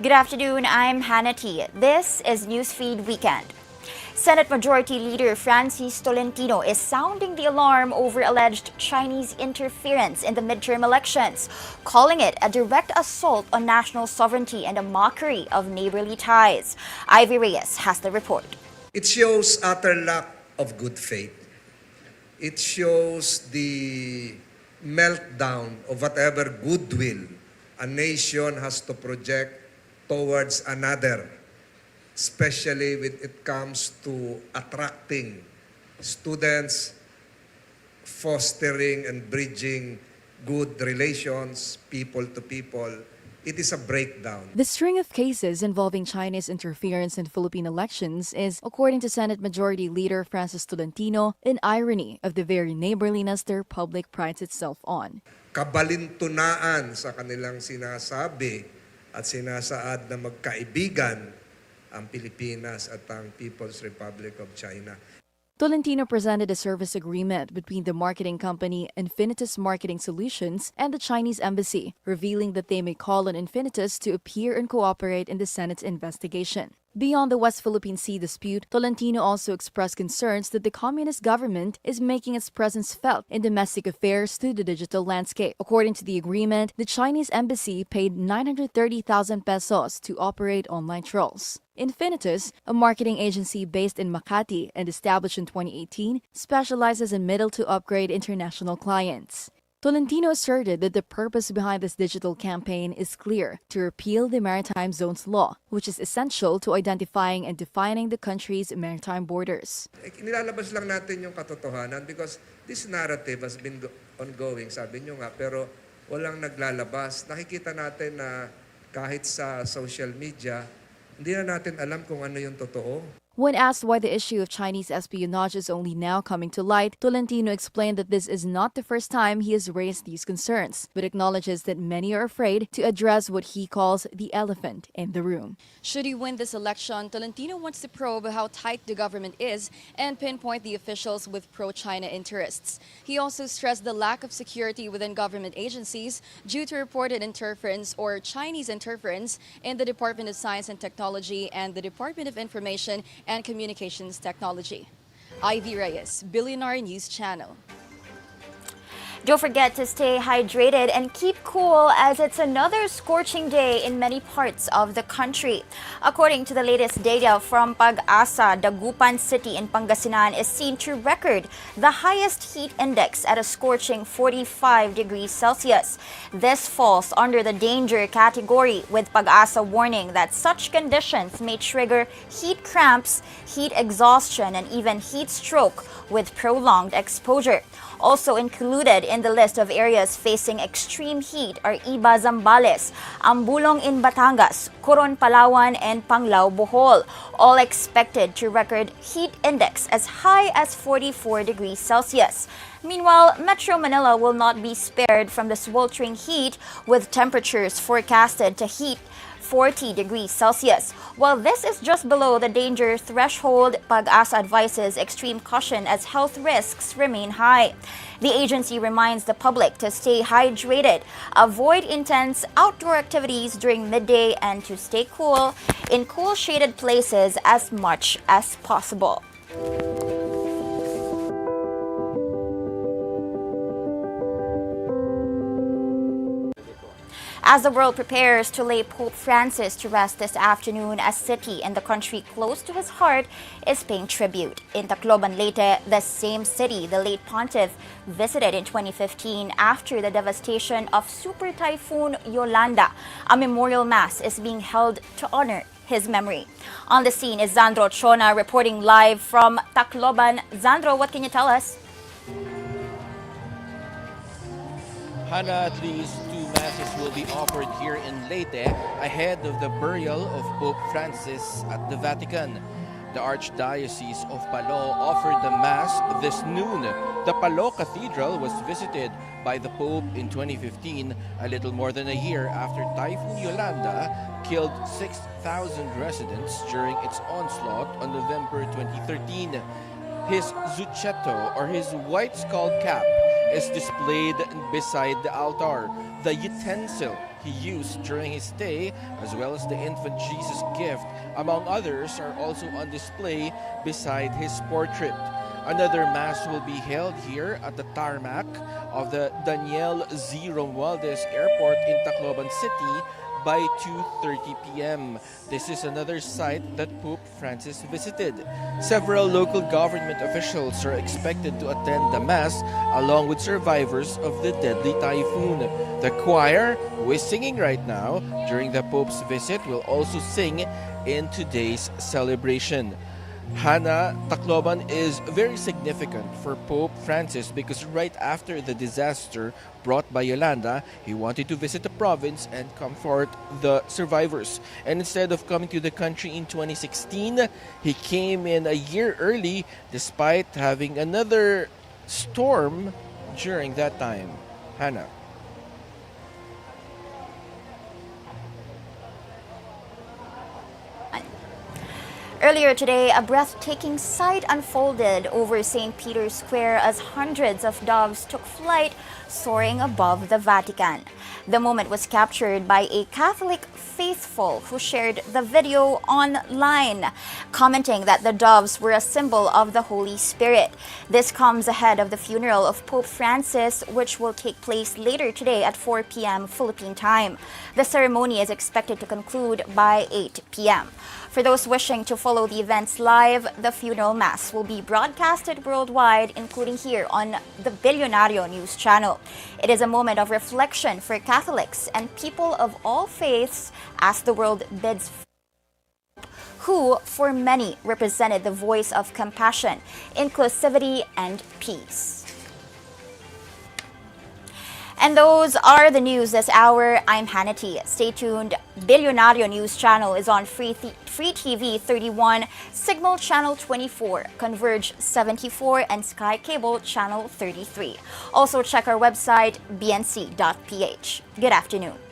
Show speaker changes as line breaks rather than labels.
Good afternoon, I'm Hannah T. This is Newsfeed Weekend. Senate Majority Leader Francis Tolentino is sounding the alarm over alleged Chinese interference in the midterm elections, calling it a direct assault on national sovereignty and a mockery of neighborly ties. Ivy Reyes has the report.
It shows utter lack of good faith. It shows the meltdown of whatever goodwill a nation has to project towards another, especially when it comes to attracting students, fostering and bridging good relations, people to people. It is a breakdown.
The string of cases involving Chinese interference in Philippine elections is, according to Senate Majority Leader Francis Tolentino, an irony of the very neighborliness their public prides itself on.
Kabalintunaan sa kanilang sinasabi at sinasaad na magkaibigan ang Pilipinas at ang People's Republic of China.
Tolentino presented a service agreement between the marketing company Infinitus Marketing Solutions and the Chinese embassy, revealing that they may call on Infinitus to appear and cooperate in the Senate's investigation. Beyond the West Philippine Sea dispute, Tolentino also expressed concerns that the communist government is making its presence felt in domestic affairs through the digital landscape. According to the agreement, the Chinese embassy paid 930,000 pesos to operate online trolls. Infinitus, a marketing agency based in Makati and established in 2018, specializes in middle-to-upgrade international clients. Tolentino asserted that the purpose behind this digital campaign is clear: to repeal the Maritime Zones Law, which is essential to identifying and defining the country's maritime borders.
Nilalabas lang natin yung katotohanan because this narrative has been ongoing, sabi nyo nga, pero walang naglalabas. Nakikita natin na kahit sa social media, hindi na natin alam kung ano yung totoo.
When asked why the issue of Chinese espionage is only now coming to light, Tolentino explained that this is not the first time he has raised these concerns, but acknowledges that many are afraid to address what he calls the elephant in the room. Should he win this election, Tolentino wants to probe how tight the government is and pinpoint the officials with pro-China interests. He also stressed the lack of security within government agencies due to reported interference or Chinese interference in the Department of Science and Technology and the Department of Information and Communications Technology. Ivy Reyes, Billionaire News Channel.
Don't forget to stay hydrated and keep cool as it's another scorching day in many parts of the country. According to the latest data from PAGASA, Dagupan City in Pangasinan is seen to record the highest heat index at a scorching 45 degrees Celsius. This falls under the danger category, with PAGASA warning that such conditions may trigger heat cramps, heat exhaustion, and even heat stroke with prolonged exposure. Also included in the list of areas facing extreme heat are Iba, Zambales, Ambulong in Batangas, Coron, Palawan, and Panglao, Bohol, all expected to record heat index as high as 44 degrees Celsius. Meanwhile, Metro Manila will not be spared from the sweltering heat, with temperatures forecasted to hit 40 degrees Celsius. While this is just below the danger threshold, PAGASA advises extreme caution as health risks remain high. The agency reminds the public to stay hydrated, avoid intense outdoor activities during midday, and to stay cool in cool shaded places as much as possible. As the world prepares to lay Pope Francis to rest this afternoon, a city in the country close to his heart is paying tribute. In Tacloban, Leyte, the same city the late pontiff visited in 2015 after the devastation of Super Typhoon Yolanda, a memorial mass is being held to honor his memory. On the scene is Zandro Chona reporting live from Tacloban. Zandro, what can you tell us?
Hannah, at least 2 masses will be offered here in Leyte ahead of the burial of Pope Francis at the Vatican. The Archdiocese of Palo offered the Mass this noon. The Palo Cathedral was visited by the Pope in 2015, a little more than a year after Typhoon Yolanda killed 6,000 residents during its onslaught on November 2013. His zucchetto, or his white skull cap, is displayed beside the altar. The utensil he used during his stay, as well as the infant Jesus gift, among others, are also on display beside his portrait. Another mass will be held here at the tarmac of the Daniel Z. Romualdez Airport in Tacloban City by 2:30 p.m. This is another site that Pope Francis visited. Several local government officials are expected to attend the Mass along with survivors of the deadly typhoon. The choir, who is singing right now during the Pope's visit, will also sing in today's celebration. Hana, Tacloban is very significant for Pope Francis because right after the disaster brought by Yolanda, he wanted to visit the province and comfort the survivors. And instead of coming to the country in 2016, he came in a year early despite having another storm during that time. Hana.
Earlier today, a breathtaking sight unfolded over St. Peter's Square as hundreds of doves took flight, soaring above the Vatican. The moment was captured by a Catholic faithful who shared the video online, commenting that the doves were a symbol of the Holy Spirit. This comes ahead of the funeral of Pope Francis, which will take place later today at 4 p.m. Philippine time. The ceremony is expected to conclude by 8 p.m. For those wishing to follow the events live, the funeral mass will be broadcasted worldwide, including here on the Billionario News channel. It is a moment of reflection for Catholics and people of all faiths as the world bids who, for many, represented the voice of compassion, inclusivity, and peace. And those are the news this hour. I'm Hannah T. Stay tuned. Billionario News channel is on Free TV 31, Cignal channel 24, Converge 74, and SkyCable channel 33. Also check our website bnc.ph. Good afternoon.